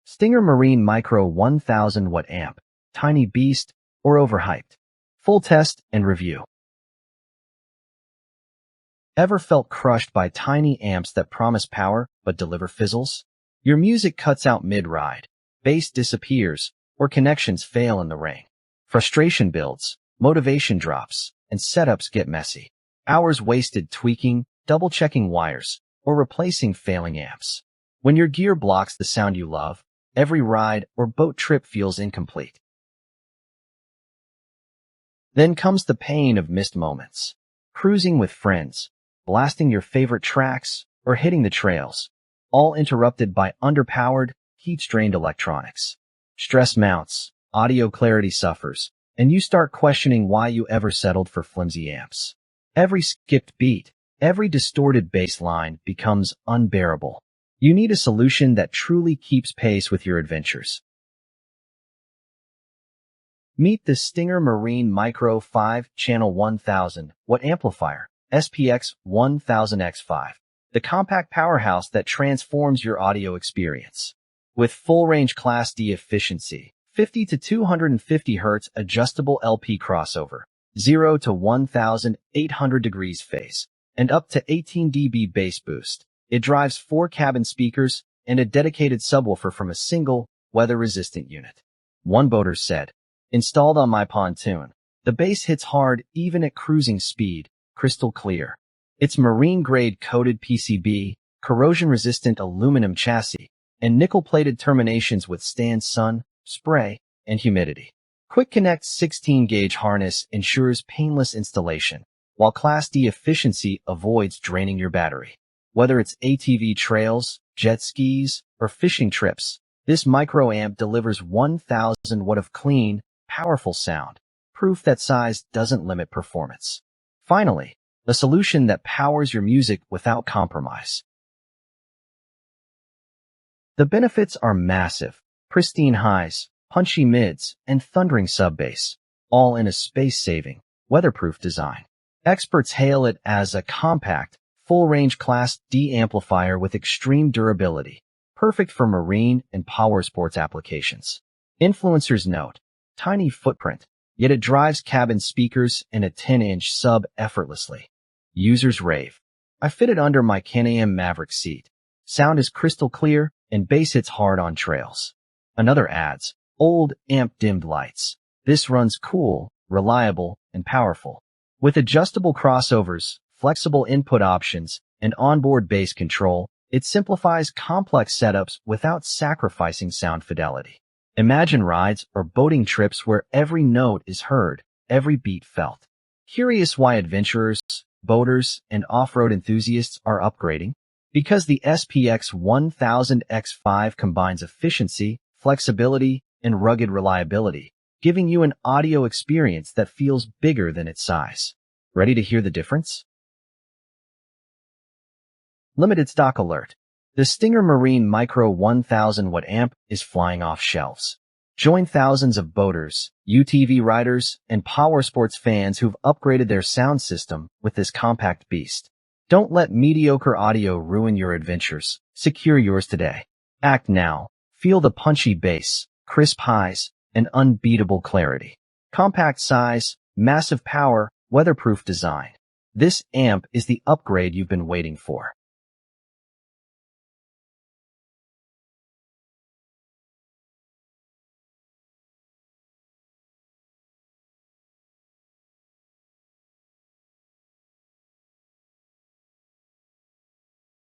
Stinger Marine Micro 1000 Watt Amp, Tiny Beast, or Overhyped? Full test and review. Ever felt crushed by tiny amps that promise power but deliver fizzles? Your music cuts out mid-ride, bass disappears, or connections fail in the rain. Frustration builds, motivation drops, and setups get messy. Hours wasted tweaking, double-checking wires, or replacing failing amps. When your gear blocks the sound you love, every ride or boat trip feels incomplete. Then comes the pain of missed moments. Cruising with friends, blasting your favorite tracks, or hitting the trails, all interrupted by underpowered, heat-strained electronics. Stress mounts, audio clarity suffers, and you start questioning why you ever settled for flimsy amps. Every skipped beat, every distorted bass line becomes unbearable. You need a solution that truly keeps pace with your adventures. Meet the Stinger Marine Micro 5-channel 1000 Watt Amplifier, SPX 1000X5, the compact powerhouse that transforms your audio experience. With full-range Class D efficiency, 50 to 250 Hz adjustable LP crossover, 0 to 1800 degrees phase, and up to 18 dB bass boost, it drives 4 cabin speakers and a dedicated subwoofer from a single, weather-resistant unit. One boater said, "Installed on my pontoon, the bass hits hard even at cruising speed, crystal clear. Its marine-grade coated PCB, corrosion-resistant aluminum chassis, and nickel-plated terminations withstand sun, spray, and humidity. Quick Connect 16-gauge harness ensures painless installation, while Class D efficiency avoids draining your battery. Whether it's ATV trails, jet skis, or fishing trips, this micro-amp delivers 1000 watt of clean, powerful sound, proof that size doesn't limit performance. Finally, a solution that powers your music without compromise. The benefits are massive: pristine highs, punchy mids, and thundering sub-bass, all in a space-saving, weatherproof design. Experts hail it as a compact, full-range Class D amplifier with extreme durability, perfect for marine and powersports applications. Influencers note, tiny footprint, yet it drives cabin speakers and a 10-inch sub effortlessly. Users rave, "I fit it under my Can-Am Maverick seat. Sound is crystal clear and bass hits hard on trails." Another adds, "Old amp dimmed lights. This runs cool, reliable, and powerful." With adjustable crossovers, flexible input options, and onboard bass control, it simplifies complex setups without sacrificing sound fidelity. Imagine rides or boating trips where every note is heard, every beat felt. Curious why adventurers, boaters, and off-road enthusiasts are upgrading? Because the SPX 1000X5 combines efficiency, flexibility, and rugged reliability, giving you an audio experience that feels bigger than its size. Ready to hear the difference? Limited stock alert. The Stinger Marine Micro 1000 Watt Amp is flying off shelves. Join thousands of boaters, UTV riders, and Powersports fans who've upgraded their sound system with this compact beast. Don't let mediocre audio ruin your adventures. Secure yours today. Act now. Feel the punchy bass, crisp highs, and unbeatable clarity. Compact size, massive power, weatherproof design. This amp is the upgrade you've been waiting for.